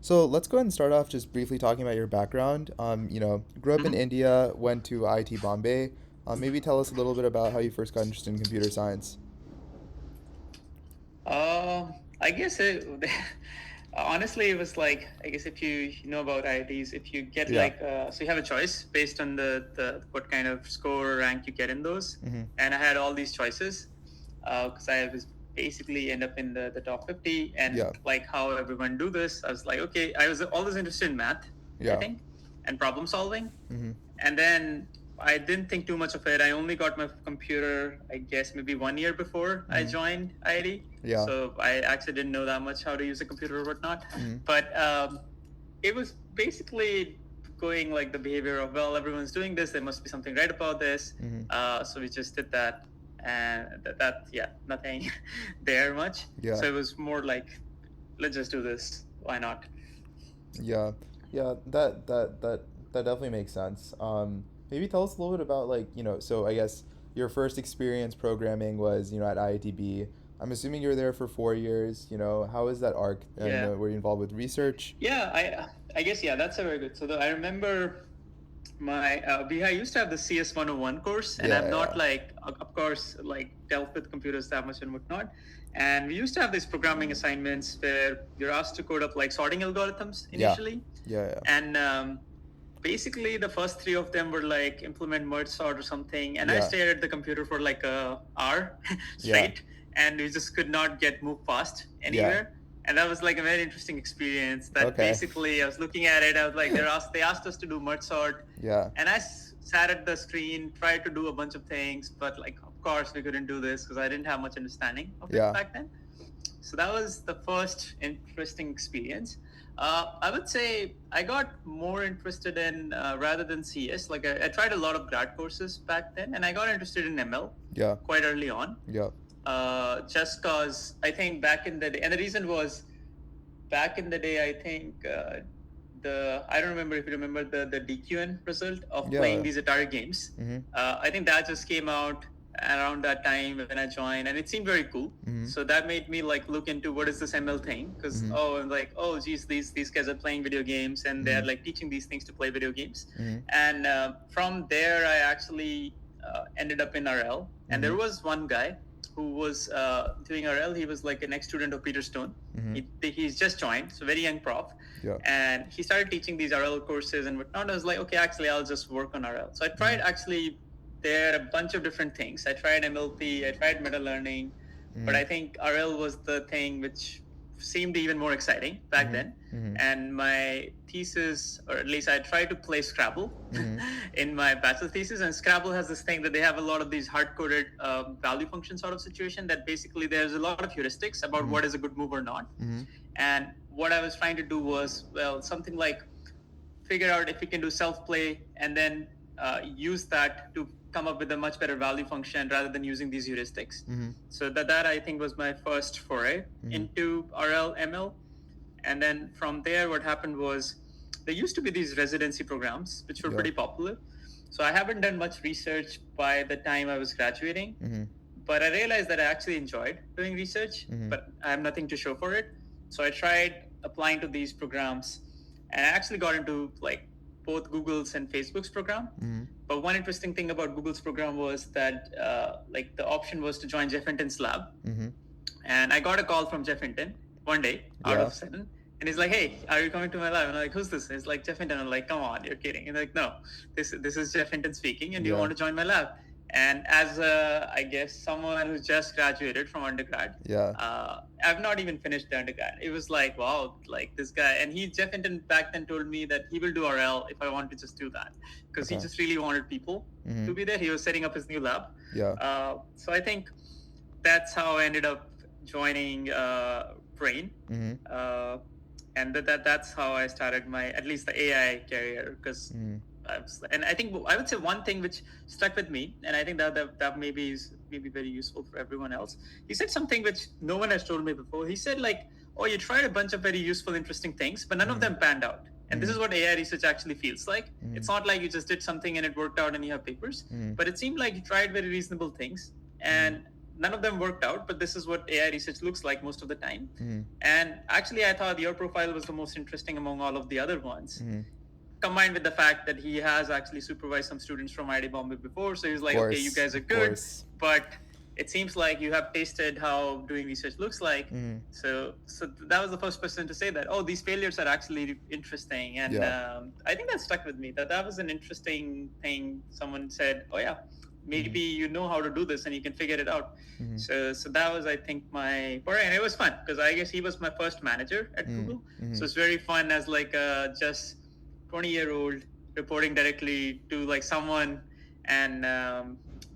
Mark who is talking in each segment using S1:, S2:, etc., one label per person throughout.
S1: So let's go ahead and start off just briefly talking about your background. Grew up in
S2: Mhm.
S1: India, went to IIT Bombay. Maybe tell us a little bit about how you first got interested in computer science.
S2: I guess honestly, it was like, I guess if you know about IITs, if you get
S1: Yeah.
S2: so you have a choice based on the what kind of score or rank you get in those.
S1: Mm-hmm.
S2: And I had all these choices because I was basically end up in the top 50. And
S1: Yeah.
S2: like how everyone do this, I was like, okay, I was always interested in math, I
S1: Yeah.
S2: think, and problem solving.
S1: Mm-hmm.
S2: And then I didn't think too much of it. I only got my computer, I guess, maybe 1 year before I
S1: Mm-hmm.
S2: joined IIT.
S1: Yeah.
S2: So I actually didn't know that much how to use a computer or whatnot.
S1: Mm-hmm.
S2: But it was basically going like the behavior of, well, everyone's doing this. There must be something right about this.
S1: Mm-hmm.
S2: So we just did that. And yeah, nothing there much.
S1: Yeah.
S2: So it was more like, let's just do this. Why not?
S1: Yeah. Yeah. That definitely makes sense. Maybe tell us a little bit about so I guess your first experience programming was, at IITB. I'm assuming you were there for 4 years. How is that arc?
S2: Yeah.
S1: Were you involved with research?
S2: Yeah, I guess yeah, that's a very good. So I remember my I used to have the CS 101 course, and I'm
S1: Yeah.
S2: not like of course like dealt with computers that much and whatnot. And we used to have these programming assignments where you're asked to code up like sorting algorithms
S1: Yeah.
S2: initially,
S1: Yeah. Yeah.
S2: and basically the first three of them were like implement merge sort or something. And I
S1: Yeah.
S2: stared at the computer for like a hour
S1: Yeah.
S2: straight, and we just could not get move fast
S1: Yeah.
S2: anywhere. And that was like a very interesting experience. That
S1: Okay.
S2: basically I was looking at it. I was like, they asked us to do merge sort,
S1: Yeah.
S2: and I sat at the screen, tried to do a bunch of things, but like of course we couldn't do this because I didn't have much understanding of it
S1: Yeah.
S2: back then. So that was the first interesting experience. I would say I got more interested in rather than CS. Like I tried a lot of grad courses back then, and I got interested in ML
S1: Yeah.
S2: quite early on.
S1: Yeah.
S2: Just because I think back in the day, and the reason was back in the day, I think I don't remember if you remember the DQN result of playing
S1: Yeah.
S2: these Atari games.
S1: Mm-hmm.
S2: I think that just came out around that time when I joined, and it seemed very cool.
S1: Mm-hmm.
S2: So that made me like look into what is this ML thing, because
S1: Mm-hmm.
S2: I'm like, oh geez, these guys are playing video games, and they're
S1: Mm-hmm.
S2: like teaching these things to play video games.
S1: Mm-hmm.
S2: And from there, I actually ended up in RL, and
S1: Mm-hmm.
S2: there was one guy who was doing RL. He was like an ex-student of Peter Stone.
S1: Mm-hmm.
S2: He's just joined, so very young prof.
S1: Yeah.
S2: And he started teaching these RL courses and whatnot. I was like, okay, actually, I'll just work on RL. So I tried actually there a bunch of different things. I tried MLP, I tried meta learning, but I think RL was the thing which seemed even more exciting back then.
S1: Mm-hmm.
S2: And my thesis, or at least I tried to play Scrabble in my bachelor thesis. And Scrabble has this thing that they have a lot of these hard-coded value function sort of situation that basically there's a lot of heuristics about what is a good move or not.
S1: Mm-hmm.
S2: And what I was trying to do was, well, something like figure out if we can do self-play and then use that to come up with a much better value function rather than using these heuristics.
S1: Mm-hmm.
S2: So that I think was my first foray into RL ML. And then from there, what happened was there used to be these residency programs, which were
S1: Yeah.
S2: pretty popular. So I haven't done much research by the time I was graduating, but I realized that I actually enjoyed doing research, but I have nothing to show for it. So I tried applying to these programs, and I actually got into like both Google's and Facebook's program. But one interesting thing about Google's program was that like the option was to join Jeff Hinton's lab. And I got a call from Jeff Hinton one day out
S1: Yeah.
S2: of sudden. And he's like, hey, are you coming to my lab? And I'm like, who's this? And he's like, Jeff Hinton. I'm like, come on, you're kidding. And like, no, this is Jeff Hinton speaking, and you
S1: Yeah.
S2: want to join my lab. And as I guess someone who's just graduated from undergrad,
S1: Yeah.
S2: I've not even finished the undergrad. It was like, wow, like this guy. And Jeff Hinton back then told me that he will do RL if I want to just do that, because he
S1: Okay.
S2: just really wanted people to be there. He was setting up his new lab.
S1: Yeah.
S2: So I think that's how I ended up joining Brain. And that's how I started my, at least the AI career, because and I think I would say one thing which stuck with me, and I think that maybe is very useful for everyone else. He said something which no one has told me before. He said like, oh, you tried a bunch of very useful, interesting things, but none of them panned out. And this is what AI research actually feels like. It's not like you just did something and it worked out and you have papers, but it seemed like you tried very reasonable things. And none of them worked out, but this is what AI research looks like most of the time. And actually, I thought your profile was the most interesting among all of the other ones. Combined with the fact that he has actually supervised some students from IIT Bombay before, so he's like, okay, you guys are good, but it seems like you have tasted how doing research looks like. So that was the first person to say that, oh, these failures are actually interesting. And I think that stuck with me, that was an interesting thing. Someone said, oh yeah, maybe you know how to do this and you can figure it out. So that was, I think, my part. And it was fun because I guess he was my first manager at Google. So it's very fun as like just 20-year-old reporting directly to like someone. And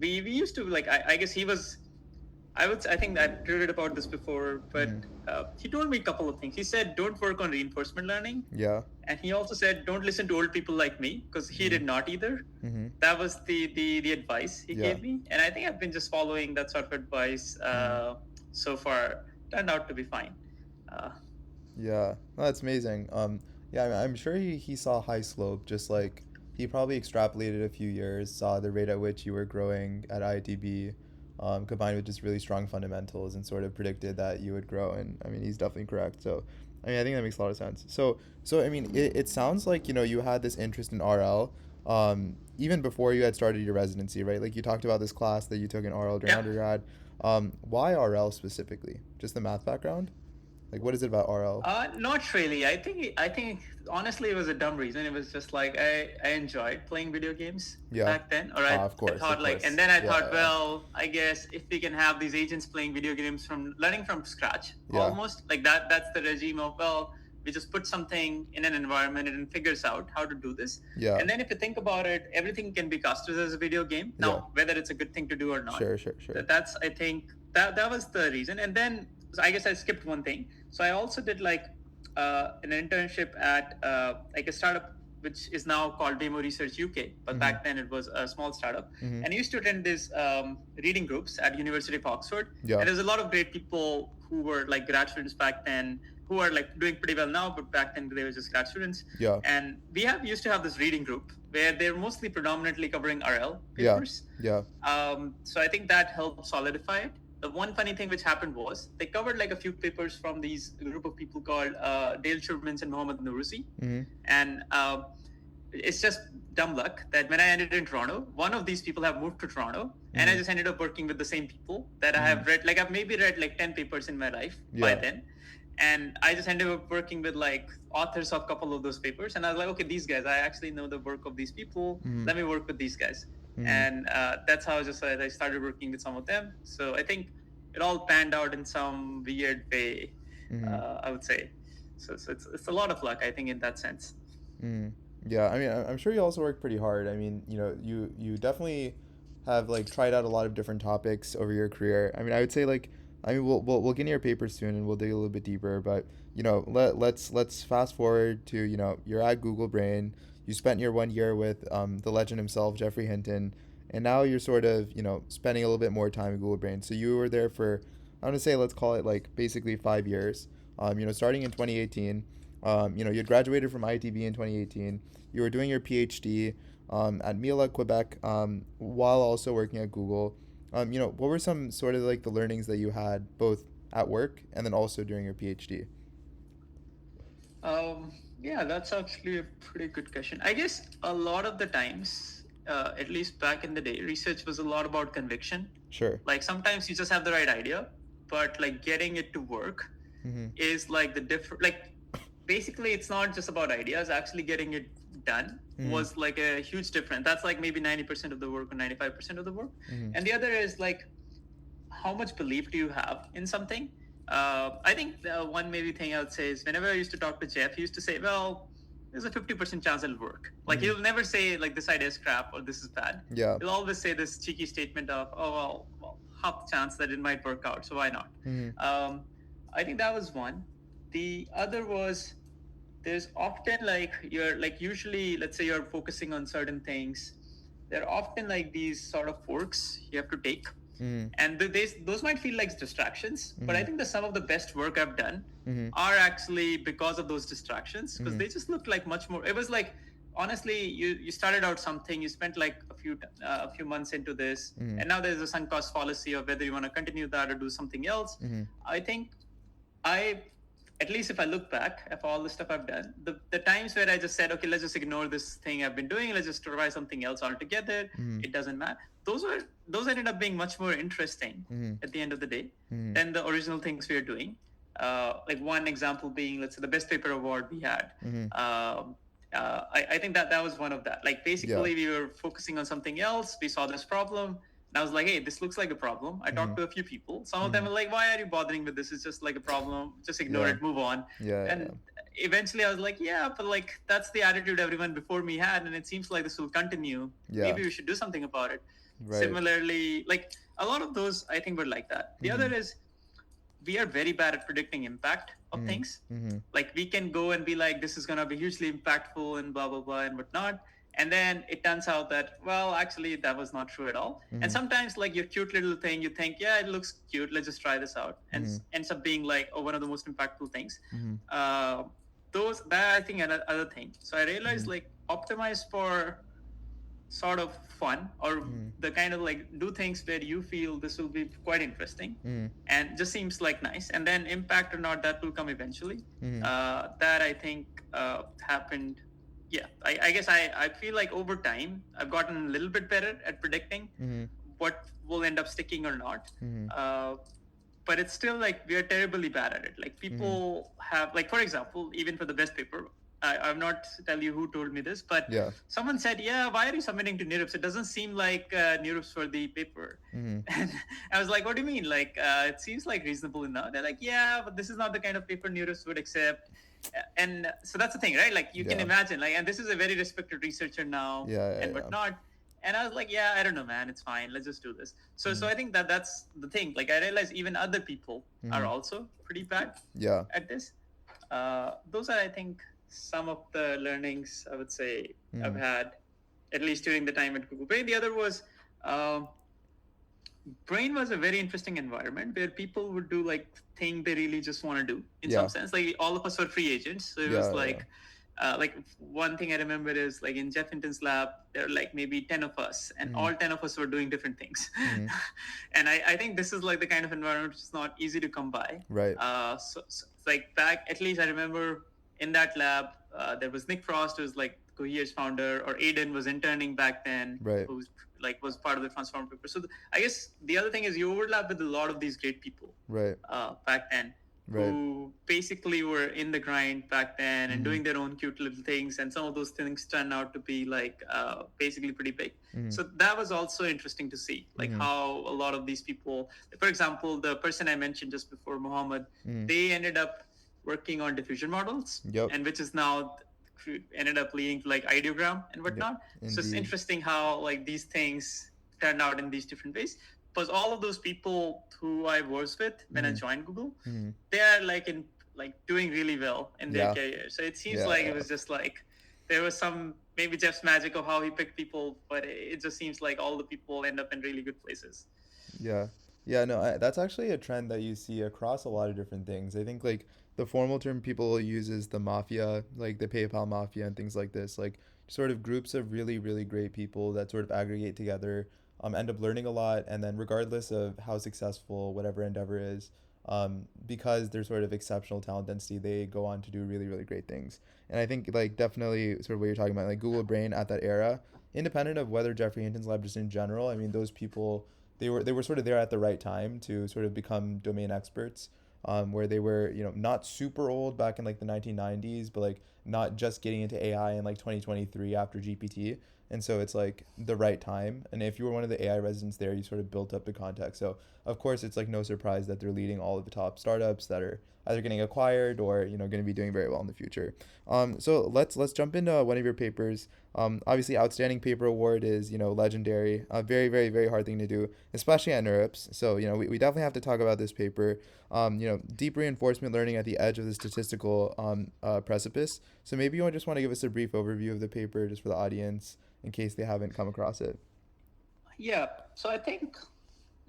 S2: we used to like, I guess he was, I think I've tweeted about this before, but he told me a couple of things. He said, don't work on reinforcement learning. And he also said, don't listen to old people like me, because he did not either. That was the advice he gave me. And I think I've been just following that sort of advice so far. Turned out to be fine.
S1: Yeah, no, that's amazing. Yeah, I'm sure he saw high slope, just like he probably extrapolated a few years, saw the rate at which you were growing at IITB, combined with just really strong fundamentals, and sort of predicted that you would grow. And I mean, he's definitely correct. So, I mean, I think that makes a lot of sense. So I mean, it sounds like, you had this interest in RL, even before you had started your residency, right? Like you talked about this class that you took in RL during undergrad. Why RL specifically? Just the math background? Like, what is it about RL?
S2: Not really. I think honestly, it was a dumb reason. It was just like I enjoyed playing video games back then. Or I thought like, and then I thought, well, I guess if we can have these agents playing video games from learning from scratch, almost like that's the regime of, well, we just put something in an environment and it figures out how to do this. And then if you think about it, everything can be customized as a video game. Now, whether it's a good thing to do or not.
S1: Sure.
S2: That's, I think that was the reason. And then so I guess I skipped one thing. So I also did like an internship at like a startup which is now called Demo Research UK, but back then it was a small startup. And I used to attend these reading groups at University of Oxford. And there's a lot of great people who were like grad students back then, who are like doing pretty well now, but back then they were just grad students. And we used to have this reading group where they're mostly predominantly covering RL papers. So I think that helped solidify it. The one funny thing which happened was they covered like a few papers from these group of people called Dale Shurmans and Mohammed Nourusi. And it's just dumb luck that when I ended in Toronto, one of these people have moved to Toronto, and I just ended up working with the same people that I have read. Like I've maybe read like 10 papers in my life by then. And I just ended up working with like authors of a couple of those papers. And I was like, okay, these guys, I actually know the work of these people. Let me work with these guys. And that's how I started working with some of them. So I think it all panned out in some weird way, I would say. So it's a lot of luck, I think, in that sense.
S1: Yeah, I mean, I'm sure you also work pretty hard. I mean, you definitely have like tried out a lot of different topics over your career. I mean, I would say like, I mean, we'll get into your papers soon and we'll dig a little bit deeper. But let's fast forward to you're at Google Brain. You spent your 1 year with the legend himself, Geoffrey Hinton, and now you're sort of spending a little bit more time at Google Brain. So you were there for, I want to say, let's call it like basically 5 years. Starting in 2018. You had graduated from ITB in 2018. You were doing your PhD at Mila, Quebec, while also working at Google. What were some sort of like the learnings that you had both at work and then also during your PhD?
S2: Yeah, that's actually a pretty good question. I guess a lot of the times, at least back in the day, research was a lot about conviction.
S1: Sure.
S2: Like sometimes you just have the right idea, but like getting it to work is like the different, like basically it's not just about ideas, actually getting it done was like a huge difference. That's like maybe 90% of the work or 95% of the work. And the other is like, how much belief do you have in something? I think the one maybe thing I would say is whenever I used to talk to Jeff, he used to say, well, there's a 50% chance it'll work. Like he'll never say like this idea is crap or this is bad. He'll always say this cheeky statement of, oh, well, half the chance that it might work out, so why not? I think that was one. The other was, there's often like usually, let's say you're focusing on certain things, there are often like these sort of forks you have to take. And those might feel like distractions, but I think that some of the best work I've done are actually because of those distractions, because they just looked like much more, it was like honestly, you started out something, you spent like a few months into this, and now there's a sunk cost fallacy of whether you want to continue that or do something else. I think I, at least if I look back at all the stuff I've done, the times where I just said, okay, let's just ignore this thing I've been doing, let's just try something else altogether. It doesn't matter. Those ended up being much more interesting at the end of the day than the original things we are doing. Like one example being, let's say, the best paper award we had. I think that was one of that. Like basically, we were focusing on something else. We saw this problem. And I was like, hey, this looks like a problem. I talked to a few people. Some of them were like, why are you bothering with this? It's just like a problem. Just ignore it, move on. And eventually I was like, yeah, but like that's the attitude everyone before me had. And it seems like this will continue. Maybe we should do something about it. Similarly, like a lot of those, I think, were like that. The other is, we are very bad at predicting impact of things. Like we can go and be like, this is going to be hugely impactful and blah, blah, blah and whatnot. And then it turns out that, well, actually that was not true at all. And sometimes like your cute little thing, you think, yeah, it looks cute, let's just try this out. And ends up being like, one of the most impactful things. That I think another thing. So I realized like optimize for sort of fun, or the kind of like do things where you feel this will be quite interesting and just seems like nice, and then impact or not, that will come eventually. That I think happened. I guess I feel like over time I've gotten a little bit better at predicting what will end up sticking or not. But it's still like we are terribly bad at it. Like people have, like, for example, even for the best paper, I'm not tell you who told me this, but someone said, yeah, why are you submitting to NeurIPS? It doesn't seem like NeurIPS for the paper. And I was like, what do you mean? Like, it seems like reasonable enough. They're like, yeah, but this is not the kind of paper NeurIPS would accept. And so that's the thing, right? Like you can imagine, like, and this is a very respected researcher now and whatnot. And I was like, yeah, I don't know, man, it's fine, let's just do this. So I think that's the thing. Like I realized even other people are also pretty bad at this. Those are, I think, some of the learnings I would say I've had, at least during the time at Google Brain. The other was Brain was a very interesting environment where people would do like thing they really just want to do in some sense. Like all of us were free agents, so it was like one thing I remember is like in Jeff Hinton's lab, there are like maybe 10 of us, and all 10 of us were doing different things. And I think this is like the kind of environment which is not easy to come by. So like back, at least I remember in that lab, there was Nick Frost, who was like Cohere's founder, or Aiden was interning back then, who was part of the Transform paper. So I guess the other thing is you overlap with a lot of these great people back then, who basically were in the grind back then and doing their own cute little things, and some of those things turn out to be like basically pretty big. So that was also interesting to see, like how a lot of these people, for example, the person I mentioned just before, Mohammed, they ended up working on diffusion models, and which is now ended up leading to like ideogram and whatnot. So it's interesting how like these things turned out in these different ways. Because all of those people who I was with when I joined Google, they are like doing really well in their career. So it seems like it was just like there was some maybe Jeff's magic of how he picked people, but it just seems like all the people end up in really good places.
S1: No, that's actually a trend that you see across a lot of different things. I think like the formal term people use is the mafia, like the PayPal mafia and things like this, like sort of groups of really, really great people that sort of aggregate together, end up learning a lot, and then regardless of how successful whatever endeavor is, because they're sort of exceptional talent density, they go on to do really, really great things. And I think like definitely sort of what you're talking about, like Google Brain at that era, independent of whether Jeffrey Hinton's lab, just in general, I mean, those people, they were sort of there at the right time to sort of become domain experts, where they were, not super old back in like the 1990s, but like not just getting into AI in like 2023 after GPT. And so it's like the right time. And if you were one of the AI residents there, you sort of built up the context. So of course it's like no surprise that they're leading all of the top startups that are either getting acquired or going to be doing very well in the future. So let's jump into one of your papers. Obviously, outstanding paper award is legendary. A very, very, very hard thing to do, especially at NeurIPS. So we definitely have to talk about this paper. Deep reinforcement learning at the edge of the statistical precipice. So maybe you just want to give us a brief overview of the paper just for the audience in case they haven't come across it.
S2: Yeah. So I think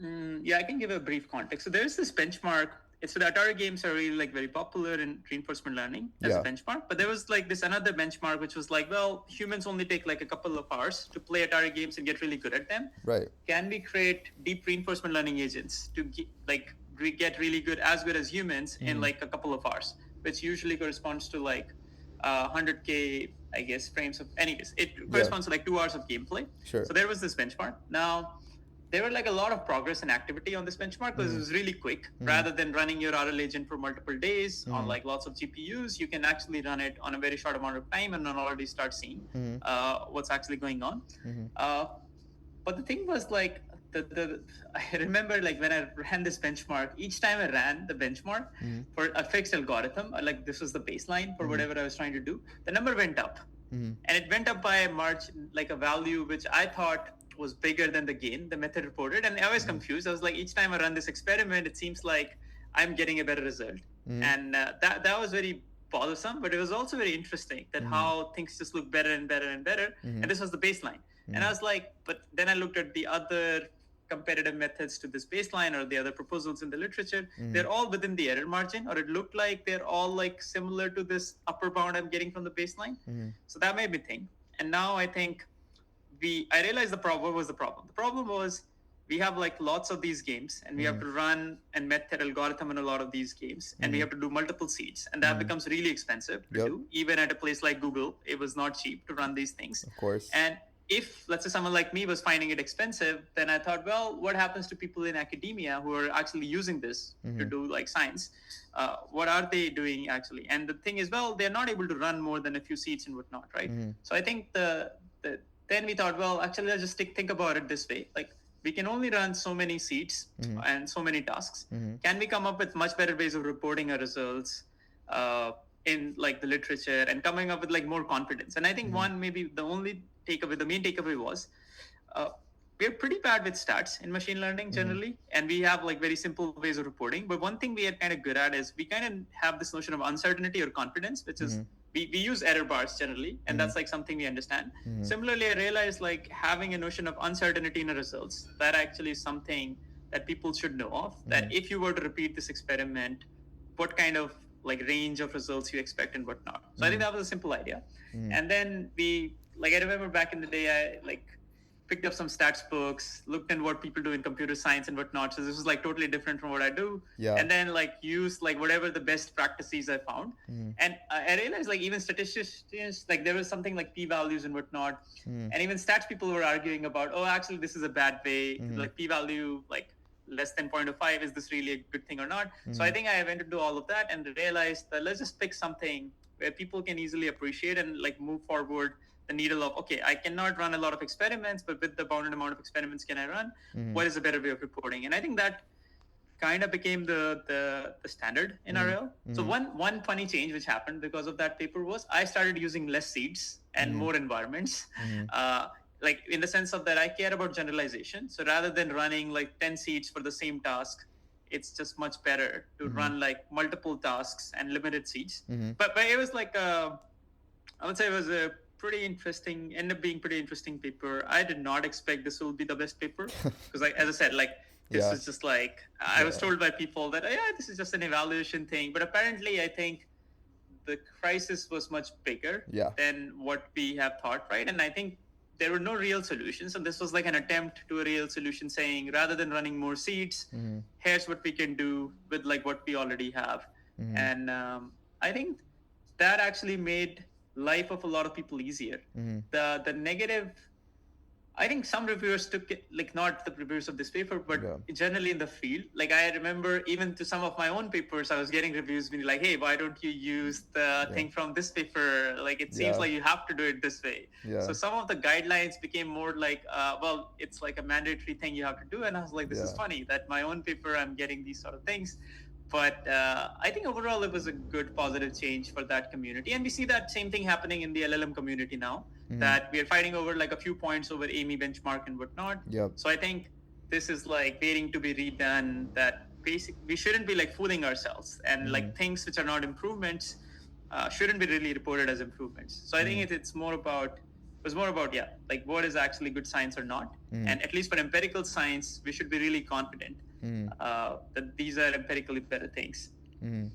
S2: I can give a brief context. So there's this benchmark the Atari games are really like very popular in reinforcement learning as a benchmark. But there was like this another benchmark which was like, well, humans only take like a couple of hours to play Atari games and get really good at them.
S1: Right.
S2: Can we create deep reinforcement learning agents to get really good as humans in like a couple of hours, which usually corresponds to like 100K, I guess, frames of. Anyways, it corresponds to like 2 hours of gameplay.
S1: Sure.
S2: So there was this benchmark. Now, there were like a lot of progress and activity on this benchmark because it was really quick. Rather than running your RL agent for multiple days on like lots of GPUs, you can actually run it on a very short amount of time and then already start seeing what's actually going on. But the thing was like, I remember like when I ran this benchmark, each time I ran the benchmark for a fixed algorithm, like this was the baseline for whatever I was trying to do, the number went up. And it went up by a margin, like a value which I thought was bigger than the gain the method reported. And I was confused. I was like, each time I run this experiment, it seems like I'm getting a better result. And that was very bothersome, but it was also very interesting that how things just look better and better and better. And this was the baseline. And I was like, but then I looked at the other competitive methods to this baseline or the other proposals in the literature. They're all within the error margin, or it looked like they're all like similar to this upper bound I'm getting from the baseline. So that made me think. And now I think I realized what was the problem. The problem was we have like lots of these games and we have to run and method algorithm in a lot of these games and we have to do multiple seeds, and that becomes really expensive to do. Even at a place like Google, it was not cheap to run these things.
S1: Of course.
S2: And if, let's say, someone like me was finding it expensive, then I thought, well, what happens to people in academia who are actually using this to do like science? What are they doing actually? And the thing is, well, they're not able to run more than a few seeds and whatnot, right? So I think then we thought, well, actually, let's just think about it this way. Like, we can only run so many seeds and so many tasks. Can we come up with much better ways of reporting our results in like the literature and coming up with like more confidence? And I think maybe the main takeaway was we're pretty bad with stats in machine learning generally, and we have like very simple ways of reporting. But one thing we are kind of good at is we kind of have this notion of uncertainty or confidence, which is we use error bars generally, and that's like something we understand. Similarly, I realized like having a notion of uncertainty in the results, that actually is something that people should know of, that if you were to repeat this experiment, what kind of like range of results you expect and whatnot. So I think that was a simple idea. And then I remember back in the day, I like picked up some stats books, looked at what people do in computer science and whatnot. So this was like totally different from what I do. And then like used like whatever the best practices I found. And I realized like even statisticians, like there was something like p-values and whatnot. And even stats people were arguing about, oh, actually this is a bad way, like p-value, like less than 0.05, is this really a good thing or not? So I think I went into all of that and realized that let's just pick something where people can easily appreciate and like move forward the needle of, okay, I cannot run a lot of experiments, but with the bounded amount of experiments can I run? What is a better way of reporting? And I think that kind of became the standard in RL. So one funny change which happened because of that paper was I started using less seeds and more environments. Like in the sense of that I care about generalization. So rather than running like 10 seeds for the same task, it's just much better to run like multiple tasks and limited seeds. But it was like, I would say it was ended up being pretty interesting paper. I did not expect this will be the best paper because like, as I said, like this is just like, I was told by people that, this is just an evaluation thing. But apparently I think the crisis was much bigger than what we have thought, right? And I think there were no real solutions. And this was like an attempt to a real solution saying, rather than running more seeds, here's what we can do with like what we already have. And I think that actually made life of a lot of people easier. The negative, I think some reviewers took it, like not the reviewers of this paper, but generally in the field. Like I remember even to some of my own papers, I was getting reviews being like, hey, why don't you use the thing from this paper? Like it seems like you have to do it this way. So some of the guidelines became more like, well, it's like a mandatory thing you have to do. And I was like, this is funny that my own paper, I'm getting these sort of things. But I think overall it was a good positive change for that community. And we see that same thing happening in the LLM community now, that we are fighting over like a few points over AMI benchmark and whatnot. So I think this is like waiting to be redone, that basically we shouldn't be like fooling ourselves, and like things which are not improvements shouldn't be really reported as improvements. So I think it was more about like what is actually good science or not. And at least for empirical science, we should be really confident
S1: Mm-hmm.
S2: That these are empirically better things.
S1: Mm-hmm.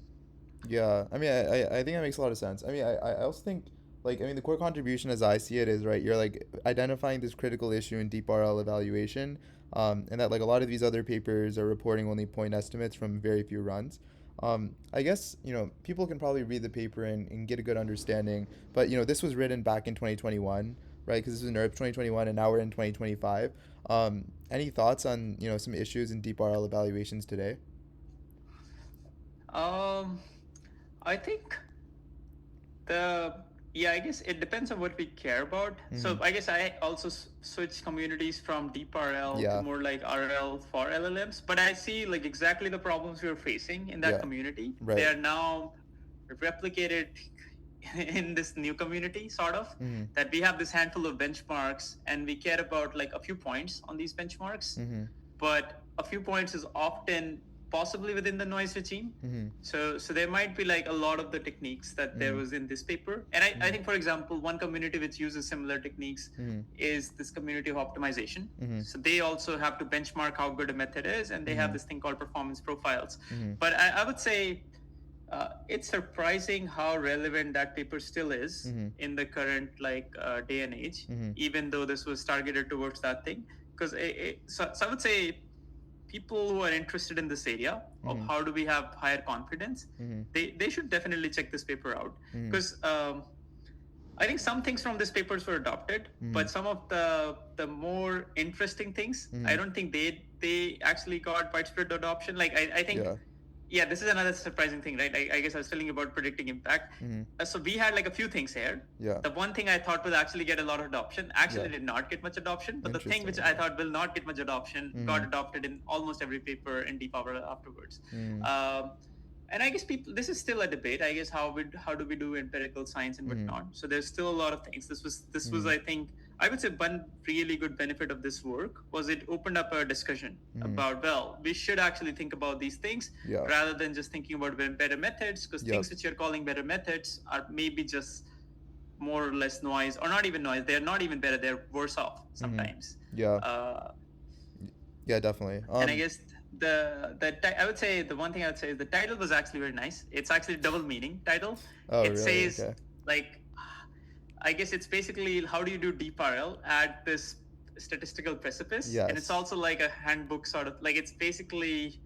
S1: Yeah, I mean, I think that makes a lot of sense. I mean, I also think, like, I mean, the core contribution as I see it is, right, you're, like, identifying this critical issue in deep RL evaluation, and that, like, a lot of these other papers are reporting only point estimates from very few runs. I guess, people can probably read the paper and get a good understanding, but, this was written back in 2021, right, because this was in NERP 2021, and now we're in 2025. Any thoughts on, some issues in deep RL evaluations today?
S2: Um, I think the yeah, I guess it depends on what we care about.
S1: Mm-hmm.
S2: So I guess I also switched communities from deep RL to
S1: Yeah,
S2: more like RL for LLMs. But I see like exactly the problems we were facing in that
S1: yeah,
S2: community. They
S1: right.
S2: are now replicated in this new community, sort of.
S1: Mm-hmm.
S2: That we have this handful of benchmarks, and we care about like a few points on these benchmarks,
S1: Mm-hmm.
S2: but a few points is often possibly within the noise regime.
S1: Mm-hmm.
S2: So there might be like a lot of the techniques that there
S1: Mm-hmm.
S2: was in this paper. And I think, for example, one community which uses similar techniques
S1: Mm-hmm.
S2: is this community of optimization.
S1: Mm-hmm.
S2: So they also have to benchmark how good a method is, and they have
S1: Mm-hmm.
S2: this thing called performance profiles.
S1: Mm-hmm.
S2: But I would say it's surprising how relevant that paper still is
S1: Mm-hmm.
S2: in the current day and age,
S1: Mm-hmm.
S2: even though this was targeted towards that thing. Because so I would say people who are interested in this area of
S1: Mm-hmm.
S2: how do we have higher confidence,
S1: Mm-hmm.
S2: they should definitely check this paper out.
S1: Mm-hmm.
S2: Because I think some things from this papers were adopted,
S1: Mm-hmm.
S2: but some of the more interesting things,
S1: Mm-hmm.
S2: I don't think they actually got widespread adoption. Like I think
S1: Yeah.
S2: yeah, this is another surprising thing, right? I guess I was telling you about predicting impact.
S1: Mm-hmm.
S2: So we had like a few things here.
S1: Yeah.
S2: The one thing I thought will actually get a lot of adoption actually
S1: Yeah.
S2: did not get much adoption, but the thing
S1: Interesting.
S2: which I thought will not get much adoption
S1: Mm-hmm.
S2: got adopted in almost every paper in deep power afterwards.
S1: Mm-hmm.
S2: And I guess people, this is still a debate. I guess how do we do empirical science and
S1: Mm-hmm.
S2: whatnot. So there's still a lot of things. This was I think I would say one really good benefit of this work was it opened up a discussion about, well, we should actually think about these things
S1: Yeah.
S2: rather than just thinking about better methods, because
S1: Yep.
S2: things which you're calling better methods are maybe just more or less noise, or not even noise. They're not even better. They're worse off sometimes.
S1: Yeah. Yeah, definitely.
S2: And I guess I would say the one thing I would say is the title was actually very nice. It's actually double meaning title.
S1: Oh,
S2: It
S1: really?
S2: says
S1: Okay.
S2: like, I guess it's basically how do you do deep RL at this statistical precipice.
S1: Yes.
S2: And it's also like a handbook sort of, like it's basically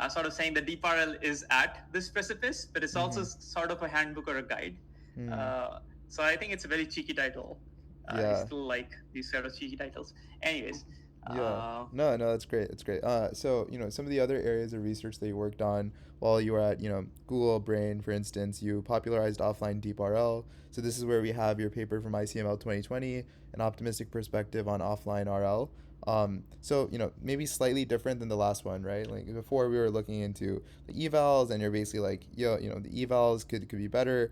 S2: sort of saying that deep RL is at this precipice, but it's also sort of a handbook or a guide. So I think it's a very cheeky title.
S1: Yeah.
S2: I still like these sort of cheeky titles. Anyways.
S1: Yeah. No, that's great. That's great. So, some of the other areas of research that you worked on while you were at, Google Brain, for instance, you popularized offline deep RL. So this is where we have your paper from ICML 2020, an optimistic perspective on offline RL. So, maybe slightly different than the last one, right? Like before we were looking into the evals and you're basically like, the evals could be better.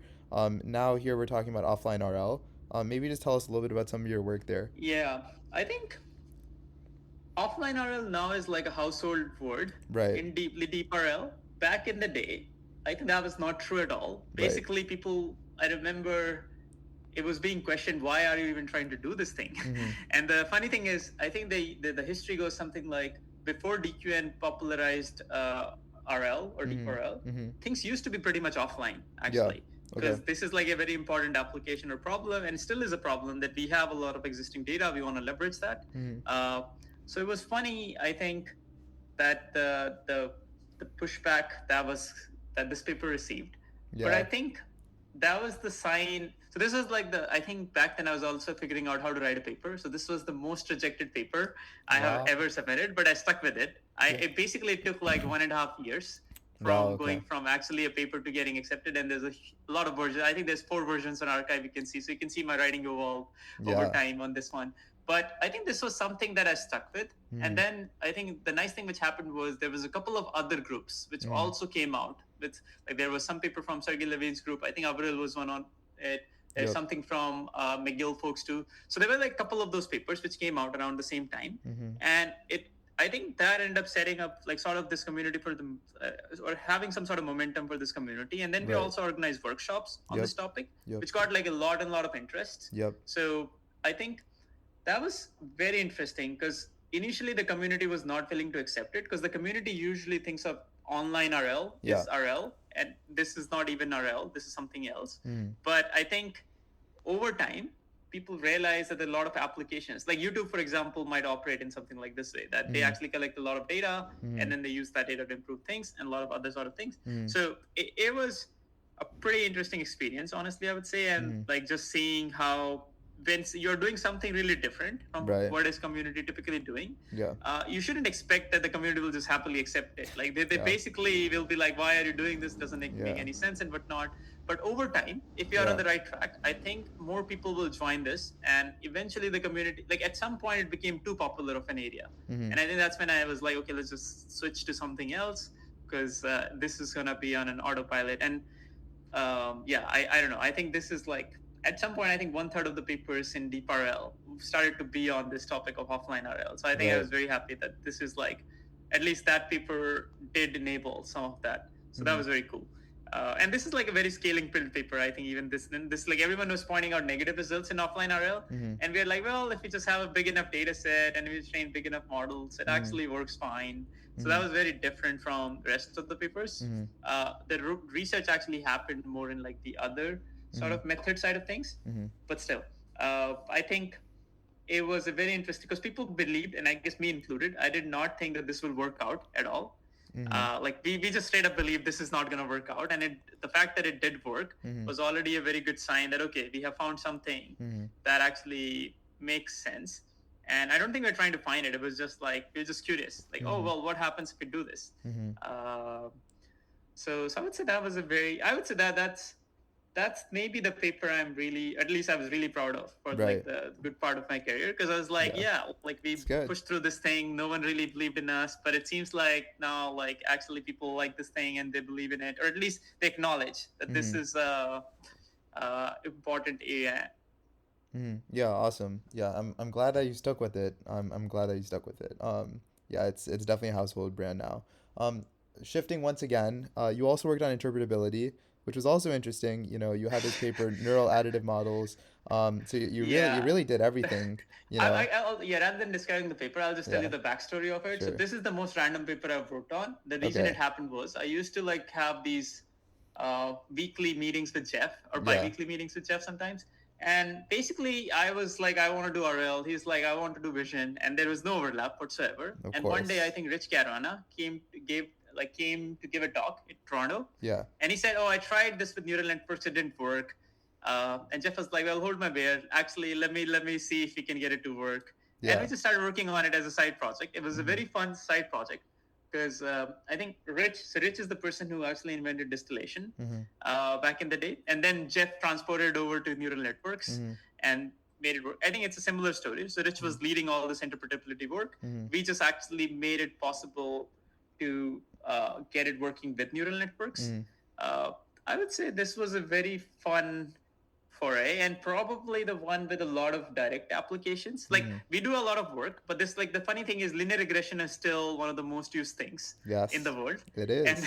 S1: Now here we're talking about offline RL. Maybe just tell us a little bit about some of your work there.
S2: Yeah, I think offline RL now is like a household word in deep RL. Back in the day, I think that was not true at all. Basically, people, I remember it was being questioned, why are you even trying to do this thing? And the funny thing is, I think the history goes something like, before DQN popularized RL or deep RL, things used to be pretty much offline, actually. Because this is like a very important application or problem, and it still is a problem that we have a lot of existing data. We want to leverage that. So it was funny, I think, that the pushback that this paper received. But I think that was the sign. So this was like I think back then I was also figuring out how to write a paper. So this was the most rejected paper I have ever submitted, but I stuck with it. It basically took like 1.5 years from going from actually a paper to getting accepted. And there's a lot of versions. I think there's 4 versions on arXiv you can see. So you can see my writing evolve over time on this one. But I think this was something that I stuck with. And then I think the nice thing which happened was there was a couple of other groups which also came out with, like there was some paper from Sergey Levine's group. I think Avril was one on it. There's something from McGill folks too. So there were like a couple of those papers which came out around the same time. And I think that ended up setting up like sort of this community for them, or having some sort of momentum for this community. And then we also organized workshops on this topic, which got like a lot of interest. So I think that was very interesting because initially the community was not willing to accept it because the community usually thinks of online RL is RL, and this is not even RL, this is something else. But I think over time, people realize that there are a lot of applications, like YouTube, for example, might operate in something like this way, that they actually collect a lot of data and then they use that data to improve things and a lot of other sort of things. So it was a pretty interesting experience, honestly, I would say. And like just seeing how when you're doing something really different from what is community typically doing, you shouldn't expect that the community will just happily accept it. Like they basically will be like, why are you doing this? Doesn't make any sense and whatnot. But over time, if you are on the right track, I think more people will join this, and eventually the community, like at some point it became too popular of an area. And I think that's when I was like, okay, let's just switch to something else, because this is going to be on an autopilot. And I don't know. I think this is like, at some point, I think 1/3 of the papers in Deep RL started to be on this topic of offline RL. So I think I was very happy that this is like, at least that paper did enable some of that. So that was very cool. And this is like a very scaling build paper. I think even this like everyone was pointing out negative results in offline RL. And we're like, well, if we just have a big enough data set and we train big enough models, it actually works fine. So that was very different from the rest of the papers. The research actually happened more in like the other sort of method side of things. But still, I think it was a very interesting, because people believed, and I guess me included, I did not think that this will work out at all. Like we just straight up believed this is not going to work out, and the fact that it did work was already a very good sign that, okay, we have found something that actually makes sense. And I don't think we're trying to find it. It was just like, we're just curious, like, oh, well, what happens if we do this? So I would say that was I would say that's maybe the paper I'm really, at least I was really proud of for like the good part of my career, because I was like, like we pushed through this thing. No one really believed in us, but it seems like now, like actually people like this thing and they believe in it, or at least they acknowledge that this is a important area.
S1: Yeah, awesome. Yeah, I'm glad that you stuck with it. I'm glad that you stuck with it. Yeah, it's definitely a household brand now. Shifting once again, you also worked on interpretability, which was also interesting. You know, you had this paper, neural additive models. So you really did everything. You know.
S2: Rather than describing the paper, I'll just tell you the backstory of it. Sure. So this is the most random paper I've worked on. The reason it happened was I used to like have these weekly meetings with Jeff, or bi-weekly meetings with Jeff sometimes. And basically, I was like, I want to do RL. He's like, I want to do vision. And there was no overlap whatsoever. And one day, I think Rich Caruana came to give a talk in Toronto. Yeah. And he said, oh, I tried this with neural networks. It didn't work. And Jeff was like, well, hold my beer. Actually, let me see if we can get it to work. Yeah. And we just started working on it as a side project. It was a very fun side project, because I think Rich is the person who actually invented distillation back in the day. And then Jeff transported over to neural networks and made it work. I think it's a similar story. So Rich was leading all this interpretability work. We just actually made it possible to get it working with neural networks. I would say this was a very fun foray, and probably the one with a lot of direct applications. Like we do a lot of work, but this, like, the funny thing is linear regression is still one of the most used things in the world.
S1: It is.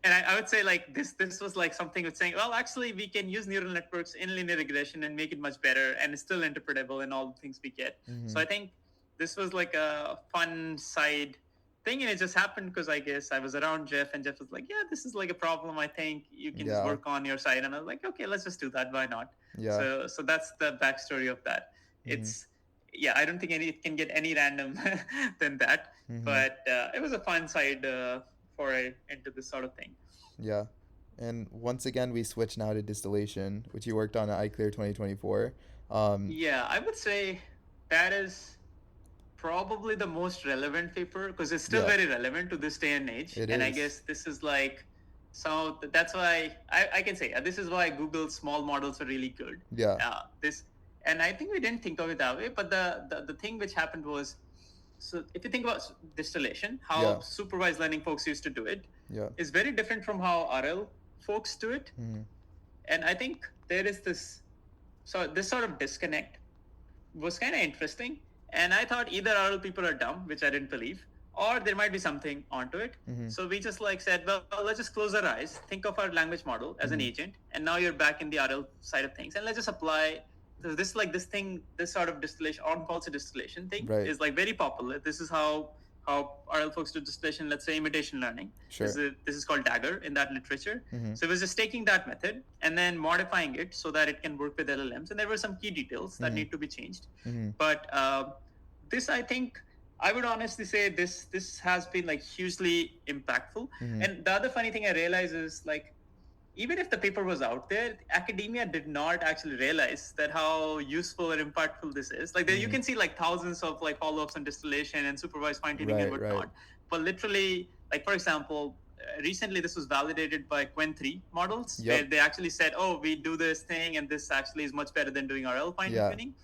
S2: And I would say like this was like something with saying, well, actually we can use neural networks in linear regression and make it much better, and it's still interpretable in all the things we get. So I think this was like a fun side thing, and it just happened because I guess I was around Jeff, and Jeff was like, yeah, this is like a problem I think you can just work on your side. And I was like, okay, let's just do that, why not? So that's the backstory of that. It's I don't think it can get any random than that. But it was a fun side foray into this sort of thing.
S1: Yeah. And once again, we switch now to distillation, which you worked on at iClear 2024.
S2: I would say that is probably the most relevant paper, because it's still very relevant to this day and age. I guess this is like, so that's why I can say this is why Google's small models are really good. And I think we didn't think of it that way, but the thing which happened was, so if you think about distillation, how supervised learning folks used to do it is very different from how RL folks do it. And I think there is this sort of disconnect was kind of interesting. And I thought either RL people are dumb, which I didn't believe, or there might be something onto it. So we just like said, well, let's just close our eyes, think of our language model as an agent, and now you're back in the RL side of things, and let's just apply So this sort of distillation, on-policy distillation thing
S1: Right.
S2: is like very popular. This is how RL folks do distillation, let's say imitation learning.
S1: Sure.
S2: This is called Dagger in that literature. So it was just taking that method and then modifying it so that it can work with LLMs. And there were some key details that need to be changed. But this, I think, I would honestly say this has been like hugely impactful. And the other funny thing I realize is like, even if the paper was out there, academia did not actually realize that how useful and impactful this is. Like you can see like thousands of like follow-ups on distillation and supervised fine-tuning and whatnot. Right. But literally, like for example, recently this was validated by Quen 3 models, where they actually said, oh, we do this thing and this actually is much better than doing RL fine-tuning.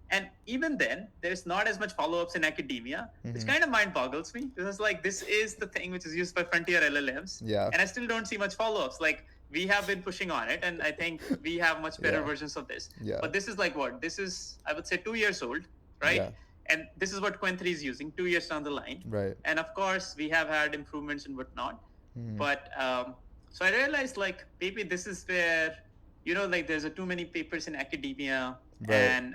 S2: And even then, there's not as much follow-ups in academia, which kind of mind boggles me. Because like this is the thing which is used by frontier LLMs. And I still don't see much follow-ups. Like we have been pushing on it, and I think we have much better versions of this. But this is like what? This is, I would say, 2 years old, right? And this is what Quen 3 is using 2 years down the line. Right. And of course, we have had improvements and whatnot. But so I realized like maybe this is where, like there's too many papers in academia, and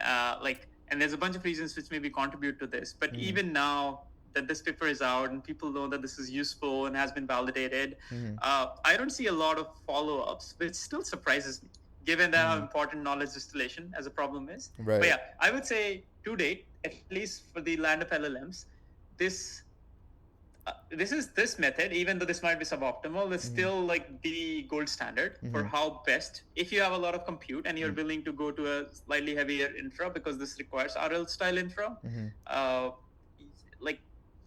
S2: and there's a bunch of reasons which maybe contribute to this. But even now that this paper is out and people know that this is useful and has been validated, I don't see a lot of follow-ups, which still surprises me, given that how important knowledge distillation as a problem is. Right. But yeah, I would say to date, at least for the land of LLMs, this method, even though this might be suboptimal, is still like the gold standard for how best, if you have a lot of compute and you're willing to go to a slightly heavier infra, because this requires RL style infra,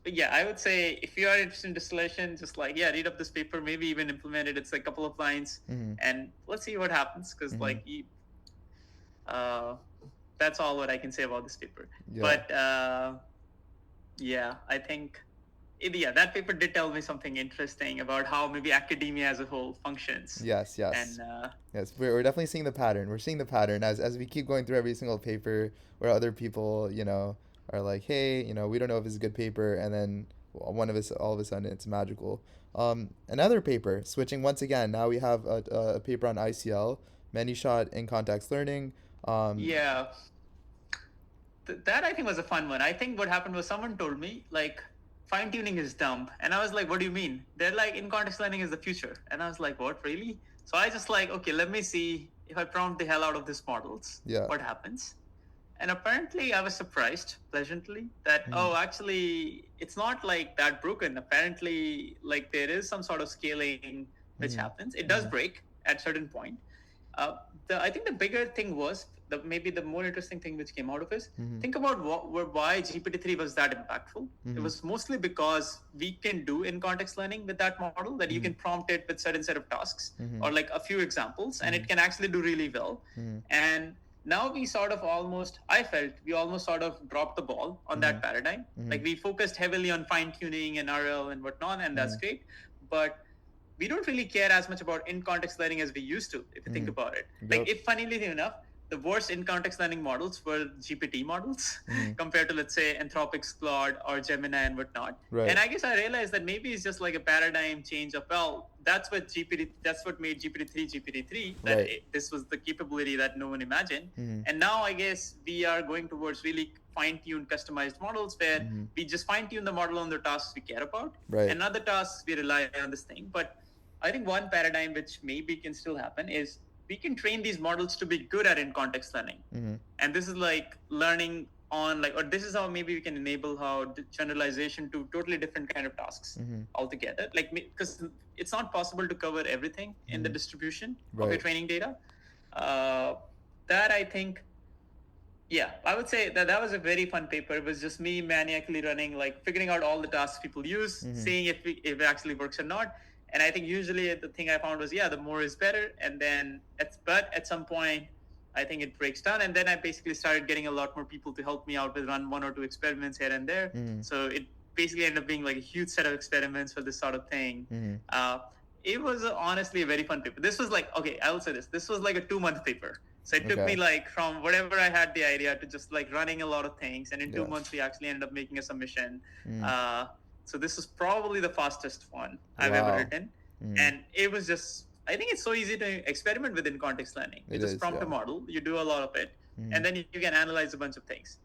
S2: yeah, I would say if you are interested in distillation, just like, read up this paper, maybe even implement it. It's like a couple of lines and let's see what happens. Cause that's all what I can say about this paper. But I think, that paper did tell me something interesting about how maybe academia as a whole functions.
S1: Yes. And, yes, we're definitely seeing the pattern. We're seeing the pattern as we keep going through every single paper where other people, are like, hey, we don't know if this is a good paper, and then all of a sudden it's magical. Another paper, switching once again, now we have a paper on ICL, many-shot in context learning.
S2: That I think was a fun one. I think what happened was someone told me, like, fine-tuning is dumb. And I was like, what do you mean? They're like, in-context learning is the future. And I was like, what, really? So I just like, okay, let me see if I prompt the hell out of these models, what happens? And apparently I was surprised pleasantly that, actually, it's not like that broken. Apparently, like there is some sort of scaling which happens. It does break at a certain point. I think the bigger thing was, maybe the more interesting thing which came out of is, think about why GPT-3 was that impactful. It was mostly because we can do in-context learning with that model, that you can prompt it with certain set of tasks or like a few examples, and it can actually do really well. And now we sort of I felt we almost sort of dropped the ball on that paradigm. Like we focused heavily on fine-tuning and RL and whatnot, and that's great. But we don't really care as much about in-context learning as we used to, if you think about it. Like if, funnily enough, the worst in-context learning models were GPT models compared to, let's say, Anthropic's Claude or Gemini and whatnot. Right. And I guess I realized that maybe it's just like a paradigm change of, that's what made GPT-3 GPT-3, that this was the capability that no one imagined. And now I guess we are going towards really fine-tuned, customized models where we just fine-tune the model on the tasks we care about. Right. And other tasks we rely on this thing. But I think one paradigm which maybe can still happen is we can train these models to be good at in-context learning. And this is like learning on or this is how maybe we can enable how generalization to totally different kind of tasks altogether. Like, because it's not possible to cover everything in the distribution of your training data. That I think, I would say that was a very fun paper. It was just me maniacally running, like figuring out all the tasks people use, seeing if it actually works or not. And I think usually the thing I found was, the more is better. And then, at some point, I think it breaks down. And then I basically started getting a lot more people to help me out with run 1 or 2 experiments here and there. So it basically ended up being like a huge set of experiments for this sort of thing. It was honestly a very fun paper. This was like, I will say this. This was like a 2-month paper. So it took me like from whatever I had the idea to just like running a lot of things. And in 2 months, we actually ended up making a submission. So this is probably the fastest one I've ever written. And it was just, I think it's so easy to experiment with in-context learning. You just prompt a model, you do a lot of it. and then you can analyze a bunch of things.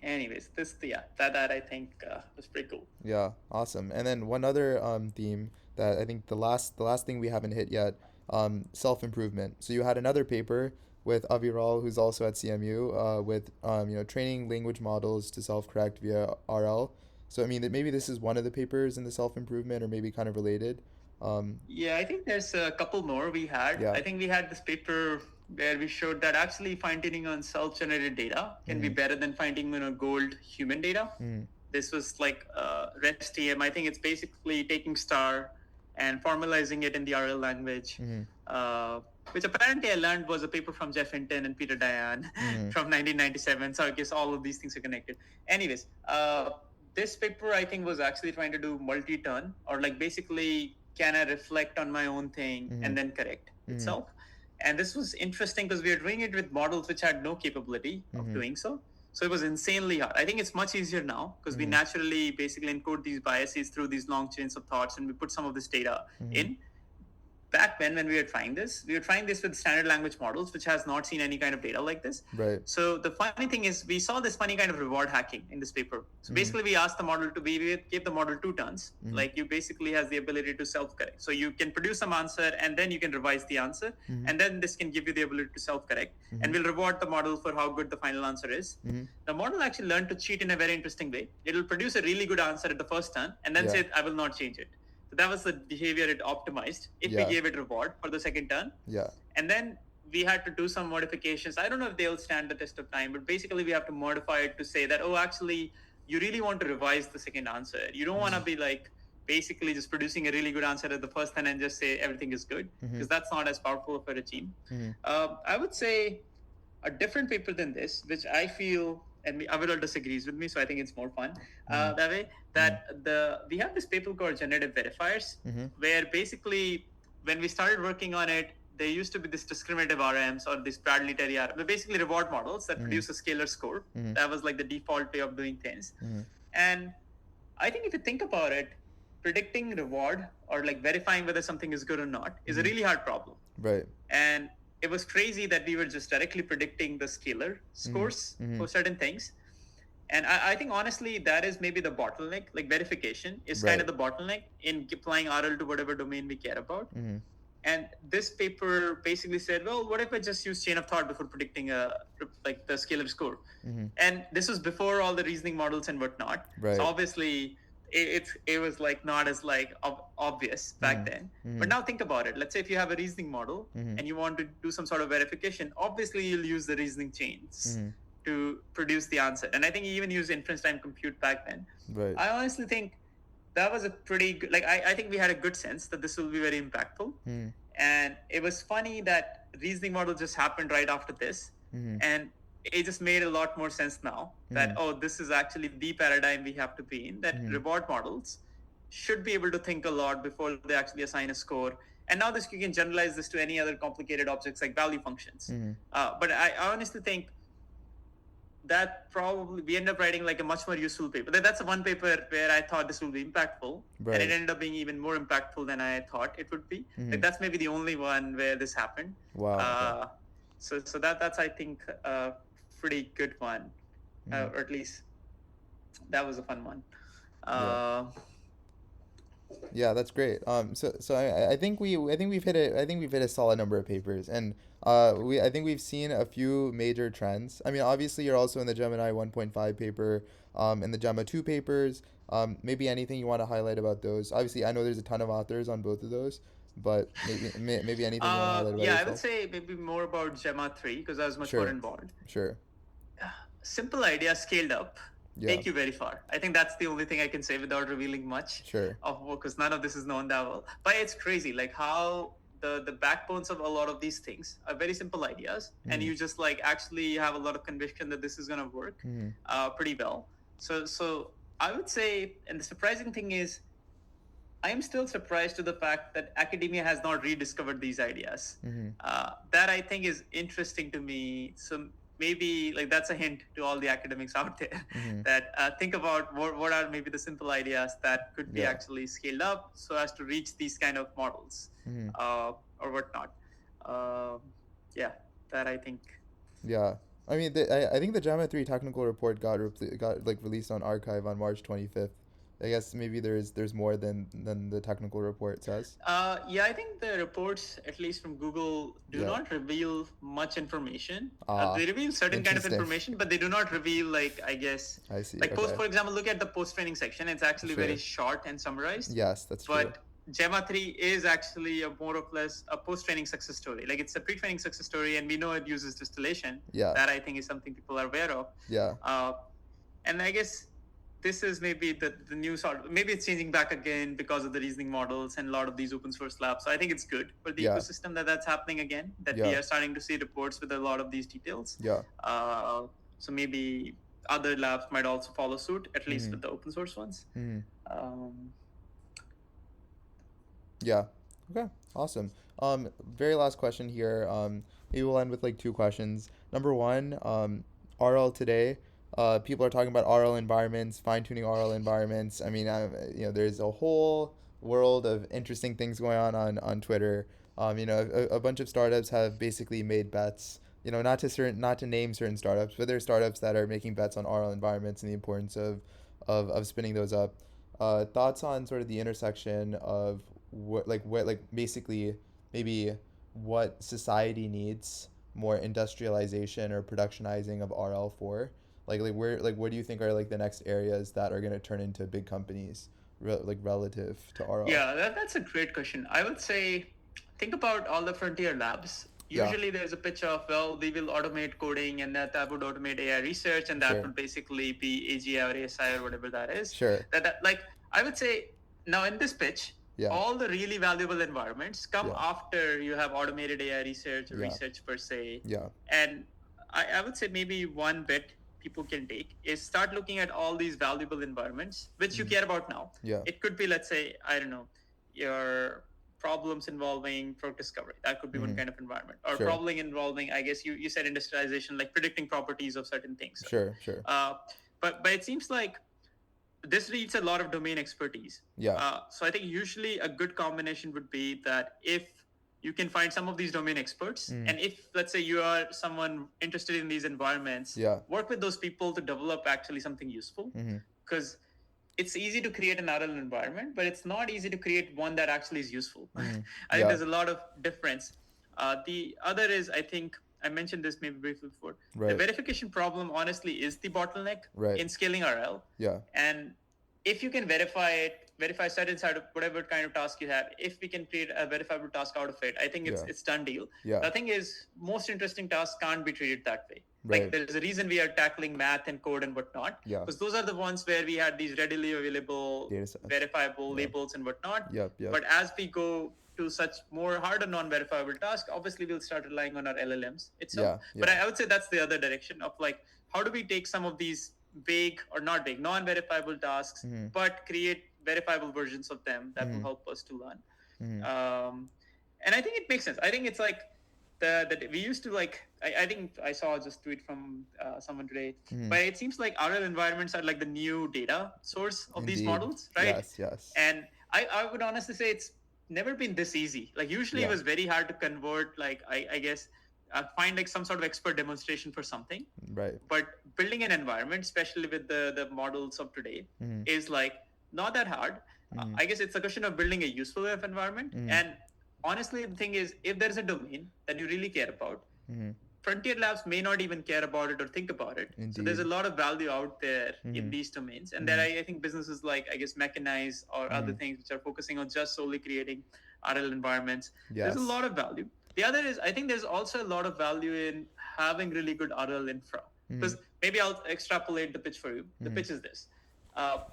S2: Anyways, that I think was pretty cool.
S1: Yeah, awesome. And then one other theme that I think the last thing we haven't hit yet, self-improvement. So you had another paper with Aviral, who's also at CMU, with training language models to self-correct via RL. So I mean that maybe this is one of the papers in the self-improvement, or maybe kind of related.
S2: Yeah, I think there's a couple more we had.
S1: Yeah.
S2: I think we had this paper where we showed that actually fine-tuning on self-generated data can be better than fine-tuning on gold human data. This was like REST TM. I think it's basically taking star and formalizing it in the RL language, which apparently I learned was a paper from Jeff Hinton and Peter Dayan from 1997. So I guess all of these things are connected. Anyways, this paper I think was actually trying to do multi-turn, or like basically can I reflect on my own thing and then correct itself. And this was interesting because we are doing it with models which had no capability of doing so. So it was insanely hard. I think it's much easier now because we naturally basically encode these biases through these long chains of thoughts, and we put some of this data in. Back when we were trying this with standard language models, which has not seen any kind of data like this.
S1: Right.
S2: So the funny thing is, we saw this funny kind of reward hacking in this paper. So basically, we asked the model we gave the model 2 turns. Like you basically has the ability to self-correct. So you can produce some answer and then you can revise the answer, and then this can give you the ability to self-correct. And we'll reward the model for how good the final answer is. The model actually learned to cheat in a very interesting way. It'll produce a really good answer at the first turn and then say, I will not change it. So that was the behavior it optimized if we gave it reward for the second turn.
S1: Yeah.
S2: And then we had to do some modifications. I don't know if they'll stand the test of time, but basically we have to modify it to say that, actually, you really want to revise the second answer. You don't want to be like basically just producing a really good answer at the first turn and just say everything is good, because that's not as powerful of a regime. I would say a different paper than this, which I feel, and Aviral disagrees with me, so I think it's more fun that way. We have this paper called generative verifiers, where basically when we started working on it, there used to be this discriminative RMs or this Bradley-Terry RM. They're basically reward models that produce a scalar score. That was like the default way of doing things. And I think if you think about it, predicting reward or like verifying whether something is good or not is a really hard problem.
S1: Right.
S2: And it was crazy that we were just directly predicting the scalar scores for certain things. And I think, honestly, that is maybe the bottleneck. Like, verification is kind of the bottleneck in applying RL to whatever domain we care about. And this paper basically said, well, what if I just use chain of thought before predicting like the scalar score? And this was before all the reasoning models and whatnot.
S1: Right.
S2: So obviously, it was like not as like obvious back then. But now think about it. Let's say if you have a reasoning model and you want to do some sort of verification, obviously you'll use the reasoning chains to produce the answer. And I think you even used inference time compute back then.
S1: Right.
S2: I honestly think that was a pretty good, like I think we had a good sense that this will be very impactful. And it was funny that reasoning model just happened right after this. And it just made a lot more sense now that, this is actually the paradigm we have to be in, that reward models should be able to think a lot before they actually assign a score. And now you can generalize this to any other complicated objects like value functions. But I honestly think that probably we end up writing like a much more useful paper. That's one paper where I thought this will be impactful, and it ended up being even more impactful than I thought it would be. Like, that's maybe the only one where this happened.
S1: Wow.
S2: So that's I think a pretty good one, or at least that was a fun one.
S1: Yeah, that's great. So I think we've hit a solid number of papers, and I think we've seen a few major trends. I mean, obviously you're also in the Gemini 1.5 paper, and the Gemma 2 papers. Maybe anything you want to highlight about those? Obviously, I know there's a ton of authors on both of those, but maybe anything you want to highlight about
S2: I would say maybe more about Gemma 3 because I was much more involved.
S1: Sure.
S2: Simple idea scaled up. Take you very far. I think that's the only thing I can say without revealing much.
S1: Sure.
S2: Because none of this is known that well. But it's crazy, like how the backbones of a lot of these things are very simple ideas, and you just like actually have a lot of conviction that this is going to work pretty well. So I would say, and the surprising thing is, I am still surprised to the fact that academia has not rediscovered these ideas. That I think is interesting to me. So maybe like that's a hint to all the academics out there that think about what are maybe the simple ideas that could be actually scaled up so as to reach these kind of models or whatnot. yeah, that I think.
S1: Yeah. I mean, I think the Jama 3 technical report got like released on archive on March 25th. I guess maybe there's more than the technical report says.
S2: Yeah, I think the reports, at least from Google, do
S1: Yeah.
S2: not reveal much information.
S1: Ah,
S2: They reveal certain kind of
S1: interesting.
S2: information, but they do not reveal, like, I guess,
S1: I see.
S2: like post.
S1: Okay.
S2: For example, look at the post training section. It's actually very
S1: Sure.
S2: short and summarized.
S1: Yes, that's true.
S2: But Gemma 3 is actually a more or less a post training success story. Like, it's a pre training success story, and we know it uses distillation.
S1: Yeah.
S2: That I think is something people are aware of.
S1: Yeah.
S2: And I guess this is maybe the new sort. Maybe it's changing back again because of the reasoning models and a lot of these open source labs. So I think it's good for the
S1: Yeah.
S2: ecosystem that's happening again. That
S1: Yeah.
S2: we are starting to see reports with a lot of these details.
S1: Yeah.
S2: So maybe other labs might also follow suit, at least with the open source ones.
S1: Yeah. Okay. Awesome. Very last question here. Maybe we'll end with like two questions. Number one, RL today. People are talking about RL environments, fine-tuning RL environments. I mean, there's a whole world of interesting things going on Twitter. A bunch of startups have basically made bets. Not to name certain startups, but there are startups that are making bets on RL environments and the importance of spinning those up. Thoughts on sort of the intersection of what basically maybe what society needs more industrialization or productionizing of RL for? What do you think are like the next areas that are going to turn into big companies relative to RL?
S2: Yeah, that's a great question. I would say think about all the frontier labs.
S1: Yeah.
S2: Usually there's a pitch of, well, we will automate coding, and that would automate AI research, and that
S1: Sure.
S2: would basically be AGI or ASI or whatever that is.
S1: Sure.
S2: That like I would say now in this pitch,
S1: Yeah.
S2: all the really valuable environments come
S1: Yeah.
S2: after you have automated AI research or
S1: Yeah.
S2: research per se.
S1: Yeah.
S2: And I would say maybe one bit people can take is start looking at all these valuable environments which you care about now.
S1: Yeah.
S2: It could be, let's say, I don't know, your problems involving drug discovery. That could be one kind of environment. Or
S1: Sure.
S2: problem involving, I guess you said industrialization, like predicting properties of certain things.
S1: Sure. Sure.
S2: But it seems like this needs a lot of domain expertise.
S1: Yeah.
S2: So I think usually a good combination would be that if you can find some of these domain experts, and if, let's say, you are someone interested in these environments,
S1: Yeah.
S2: work with those people to develop actually something useful. Because it's easy to create an RL environment, but it's not easy to create one that actually is useful. I think there's a lot of difference. The other is, I think I mentioned this maybe briefly before.
S1: Right.
S2: The verification problem, honestly, is the bottleneck in scaling RL.
S1: Yeah.
S2: And if you can verify certain side of whatever kind of task you have, if we can create a verifiable task out of it, I think it's done deal.
S1: Yeah.
S2: The thing is, most interesting tasks can't be treated that way.
S1: Right.
S2: Like, there's a reason we are tackling math and code and whatnot.
S1: Yeah.
S2: Because those are the ones where we had these readily available, verifiable labels and whatnot.
S1: Yep.
S2: But as we go to such more harder non-verifiable tasks, obviously we'll start relying on our LLMs itself.
S1: Yeah.
S2: But I would say that's the other direction of, like, how do we take some of these vague or not vague, non-verifiable tasks, but create verifiable versions of them that will help us to learn. And I think it makes sense. I think it's like that we used to, like, I think I saw just tweet from someone today, but it seems like RL environments are like the new data source of these models, right?
S1: Yes.
S2: And I would honestly say it's never been this easy. Like, usually it was very hard to convert, like, I guess find like some sort of expert demonstration for something.
S1: Right.
S2: But building an environment, especially with the models of today, is like not that hard. I guess it's a question of building a useful enough environment. And honestly, the thing is, if there's a domain that you really care about, frontier labs may not even care about it or think about it.
S1: Indeed.
S2: So there's a lot of value out there in these domains. And there I think businesses like, I guess, Mechanize or other things which are focusing on just solely creating RL environments.
S1: Yes.
S2: There's a lot of value. The other is, I think there's also a lot of value in having really good RL infra. Because maybe I'll extrapolate the pitch for you. The pitch is this.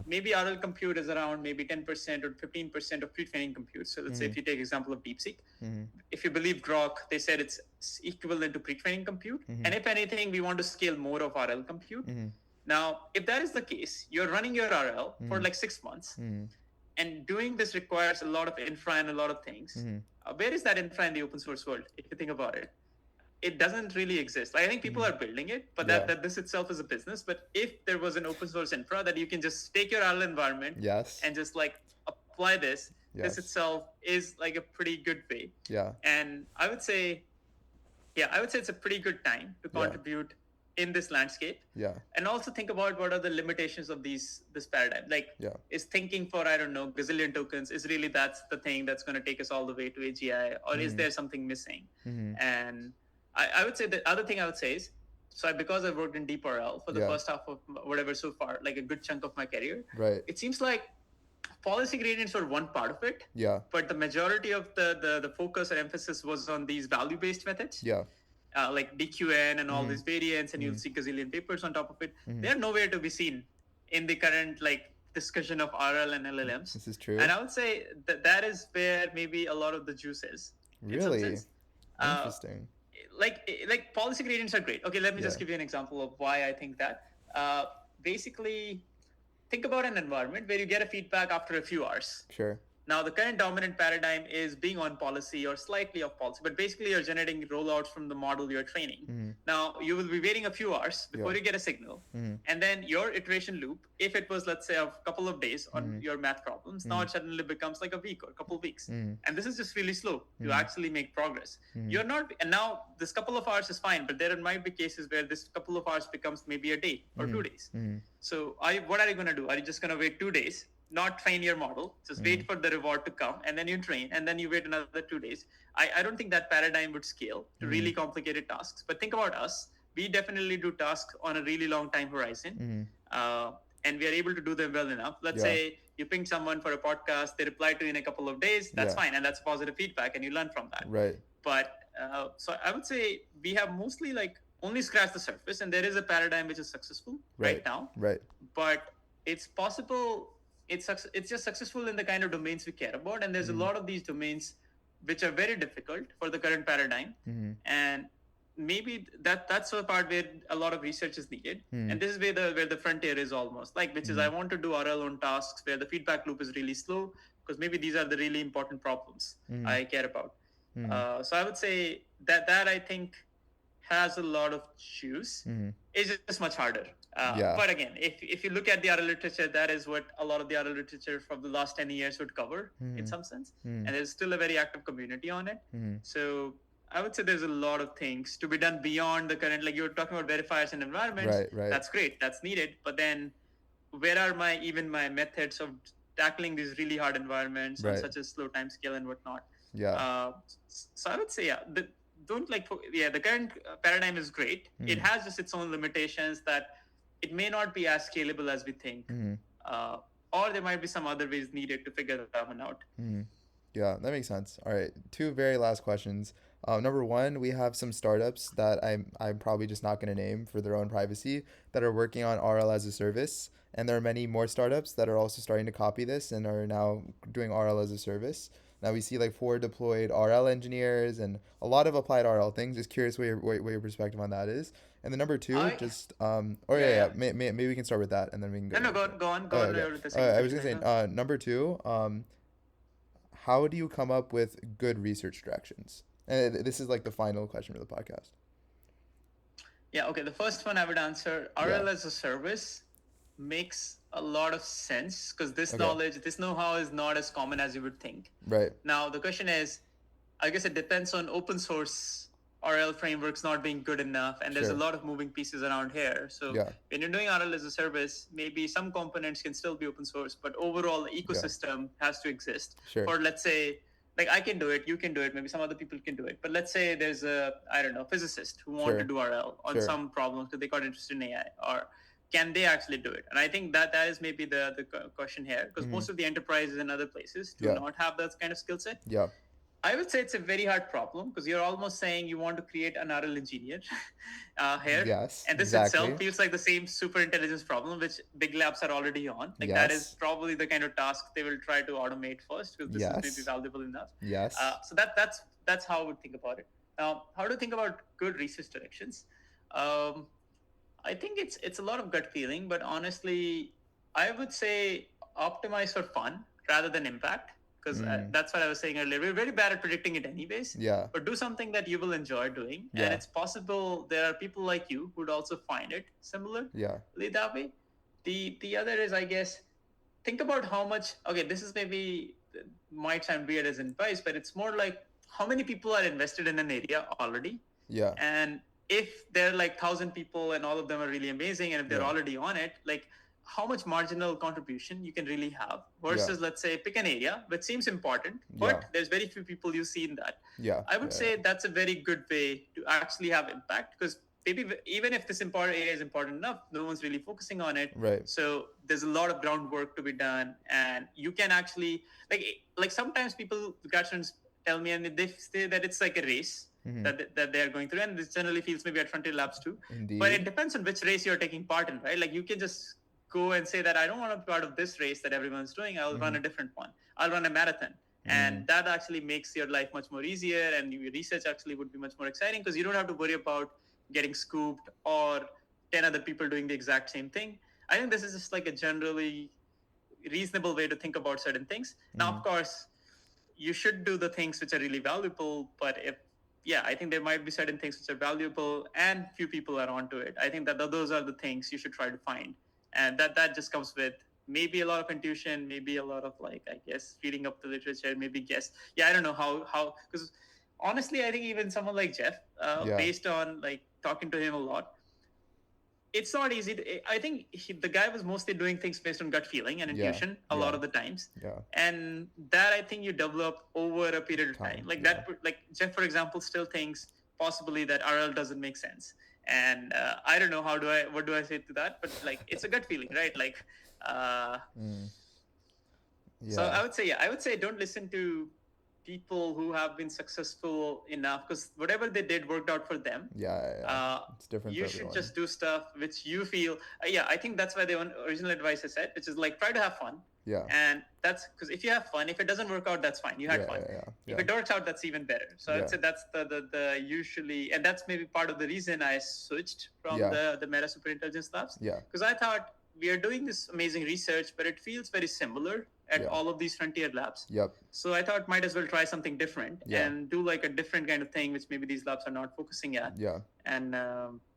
S2: Maybe RL compute is around maybe 10% or 15% of pre-training compute. So let's say if you take example of DeepSeek, if you believe Grok, they said it's equivalent to pre-training compute. And if anything, we want to scale more of RL compute. Now, if that is the case, you're running your RL for like 6 months. And doing this requires a lot of infra and a lot of things. Where is that infra in the open source world, if you think about it? It doesn't really exist. Like, I think people are building it, but that this itself is a business. But if there was an open source infra that you can just take your RL environment and just like apply this, this itself is like a pretty good way.
S1: Yeah.
S2: And I would say yeah, I would say it's a pretty good time to contribute in this landscape.
S1: Yeah.
S2: And also think about what are the limitations of this paradigm. Like, is thinking for, I don't know, gazillion tokens, is really that's the thing that's going to take us all the way to AGI, or is there something missing? And I would say the other thing I would say is, so because I worked in deep RL for the first half of whatever so far, like a good chunk of my career, it seems like policy gradients were one part of it.
S1: Yeah.
S2: But the majority of the focus or emphasis was on these value-based methods.
S1: Yeah.
S2: Like DQN and all these variants, and you'll see gazillion papers on top of it. They're nowhere to be seen in the current like discussion of RL and LLMs.
S1: This is true.
S2: And I would say that is where maybe a lot of the juice is.
S1: Really? Interesting.
S2: Like policy gradients are great. Okay, let me just give you an example of why I think that. Basically, think about an environment where you get a feedback after a few hours.
S1: Sure.
S2: Now, the current dominant paradigm is being on policy or slightly off policy, but basically you're generating rollouts from the model you're training. Now, you will be waiting a few hours before you get a signal. And then your iteration loop, if it was, let's say, a couple of days on your math problems, now it suddenly becomes like a week or a couple of weeks. And this is just really slow to actually make progress. You're not, and now this couple of hours is fine, but there might be cases where this couple of hours becomes maybe a day or 2 days. So what are you going to do? Are you just going to wait 2 days? Not train your model, just wait for the reward to come, and then you train, and then you wait another 2 days. I don't think that paradigm would scale to really complicated tasks. But think about us. We definitely do tasks on a really long time horizon, and we are able to do them well enough. Let's say you ping someone for a podcast, they reply to you in a couple of days, that's fine, and that's positive feedback, and you learn from that.
S1: Right.
S2: But so I would say we have mostly like only scratched the surface, and there is a paradigm which is successful right now.
S1: Right.
S2: But it's possible it's just successful in the kind of domains we care about, and there's a lot of these domains which are very difficult for the current paradigm, and maybe that's the part where a lot of research is needed. And this is where the frontier is almost like, which is I want to do RL on tasks where the feedback loop is really slow, because maybe these are the really important problems I care about. So I would say that I think has a lot of juice. It's just much harder. But again, if you look at the RL literature, that is what a lot of the RL literature from the last 10 years would cover in some sense. And there's still a very active community on it. So I would say there's a lot of things to be done beyond the current, like you were talking about verifiers and environments.
S1: Right.
S2: That's great. That's needed. But then where are my methods of tackling these really hard environments on such a slow time scale and whatnot? So I would say, the current paradigm is great. It has just its own limitations that it may not be as scalable as we think, or there might be some other ways needed to figure that one out.
S1: Yeah, that makes sense. All right, 2 very last questions. Number 1, we have some startups that I'm probably just not going to name for their own privacy that are working on RL as a service, and there are many more startups that are also starting to copy this and are now doing RL as a service. Now we see like 4 deployed RL engineers and a lot of applied RL things. Just curious what your perspective on that is. And then number 2, maybe we can start with that and then we can go.
S2: No, go on.
S1: I was gonna say number 2. How do you come up with good research directions? And this is like the final question for the podcast.
S2: Yeah. Okay. The first one I would answer: RL as a service makes a lot of sense because this knowledge, this know-how is not as common as you would think.
S1: Right.
S2: Now, the question is, I guess it depends on open source RL frameworks not being good enough, and there's a lot of moving pieces around here. So when you're doing RL as a service, maybe some components can still be open source, but overall the ecosystem has to exist. Or let's say, like I can do it, you can do it, maybe some other people can do it. But let's say there's a, I don't know, physicist who want to do RL on some problems because they got interested in AI, or can they actually do it? And I think that is maybe the question here, because most of the enterprises and other places do not have that kind of skill set. I would say it's a very hard problem because you're almost saying you want to create an RL engineer here.
S1: Yes,
S2: and this itself feels like the same super intelligence problem, which big labs are already on. Like that is probably the kind of task they will try to automate first because this is maybe valuable enough. So that's how I would think about it. Now, how to think about good research directions? I think it's a lot of gut feeling, but honestly, I would say optimize for fun rather than impact. Because that's what I was saying earlier. We're very bad at predicting it anyways. But do something that you will enjoy doing. And it's possible there are people like you who would also find it similarly that way. The other is, I guess, think about how much, okay, this is maybe, might sound weird as advice, but it's more like how many people are invested in an area already.
S1: Yeah.
S2: And if there are like 1,000 people and all of them are really amazing, and if they're
S1: Yeah.
S2: already on it, like how much marginal contribution you can really have
S1: Yeah.
S2: versus, let's say, pick an area which seems important,
S1: Yeah.
S2: but there's very few people you see in that.
S1: Yeah.
S2: I would
S1: Yeah.
S2: say that's a very good way to actually have impact, because maybe even if this important area is important enough, no one's really focusing on it.
S1: Right.
S2: So there's a lot of groundwork to be done, and you can actually like sometimes people, graduates, tell me, and they say that it's like a race
S1: Mm-hmm.
S2: that they are going through, and this generally feels maybe at Frontier Labs too. But it
S1: Indeed.
S2: depends on which race you're taking part in, right? Like you can just go and say that I don't want to be part of this race that everyone's doing. I'll run
S1: Mm-hmm.
S2: a different one. I'll run a marathon.
S1: Mm-hmm.
S2: And that actually makes your life much more easier, and your research actually would be much more exciting because you don't have to worry about getting scooped or 10 other people doing the exact same thing. I think this is just like a generally reasonable way to think about certain things. Now,
S1: Mm-hmm.
S2: of course, you should do the things which are really valuable, but if yeah, I think there might be certain things which are valuable and few people are onto it. I think that those are the things you should try to find, and that just comes with maybe a lot of intuition, maybe a lot of, like, I guess, reading up the literature, maybe guess. Yeah, I don't know how, because honestly, I think even someone like Jeff,
S1: Yeah.
S2: based on like talking to him a lot, it's not easy I think the guy was mostly doing things based on gut feeling and
S1: Yeah.
S2: intuition a lot
S1: Yeah.
S2: of the times.
S1: Yeah.
S2: And that, I think, you develop over a period of time,
S1: Time.
S2: like
S1: Yeah.
S2: that. Like Jeff, for example, still thinks possibly that RL doesn't make sense. And I don't know what do I say to that, but like it's a gut feeling, right? Like uh,
S1: Mm.
S2: so
S1: Yeah.
S2: I would say don't listen to people who have been successful enough, because whatever they did worked out for them.
S1: Yeah. Yeah. Yeah.
S2: uh,
S1: It's different for
S2: you should
S1: everyone.
S2: just do stuff which you feel. Yeah, I think that's why the original advice I said, which is like try to have fun.
S1: Yeah.
S2: And that's because if you have fun, if it doesn't work out, that's fine. You had
S1: Yeah.
S2: fun.
S1: Yeah. Yeah.
S2: If
S1: Yeah.
S2: it works out, that's even better. So I'd
S1: Yeah.
S2: say that's the usually, and that's maybe part of the reason I switched from
S1: Yeah.
S2: the Meta Superintelligence Labs,
S1: Yeah.
S2: because I thought we are doing this amazing research, but it feels very similar at
S1: Yeah.
S2: all of these frontier labs.
S1: Yep.
S2: So I thought might as well try something different
S1: Yeah.
S2: and do like a different kind of thing, which maybe these labs are not focusing at.
S1: Yeah.
S2: And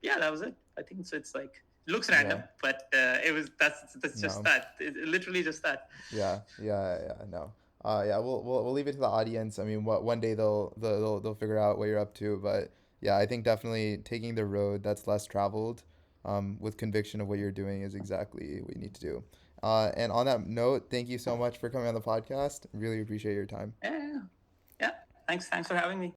S2: yeah, that was it. I think so. It's like it looks
S1: Yeah.
S2: random, but it was that's just
S1: No.
S2: that. Literally just that.
S1: Yeah. Yeah. Yeah. No. Yeah. We'll leave it to the audience. I mean, what one day they'll figure out what you're up to. But yeah, I think definitely taking the road that's less traveled, with conviction of what you're doing is exactly what you need to do. And on that note, thank you so much for coming on the podcast. Really appreciate your time.
S2: Yeah, yeah. Thanks for having me.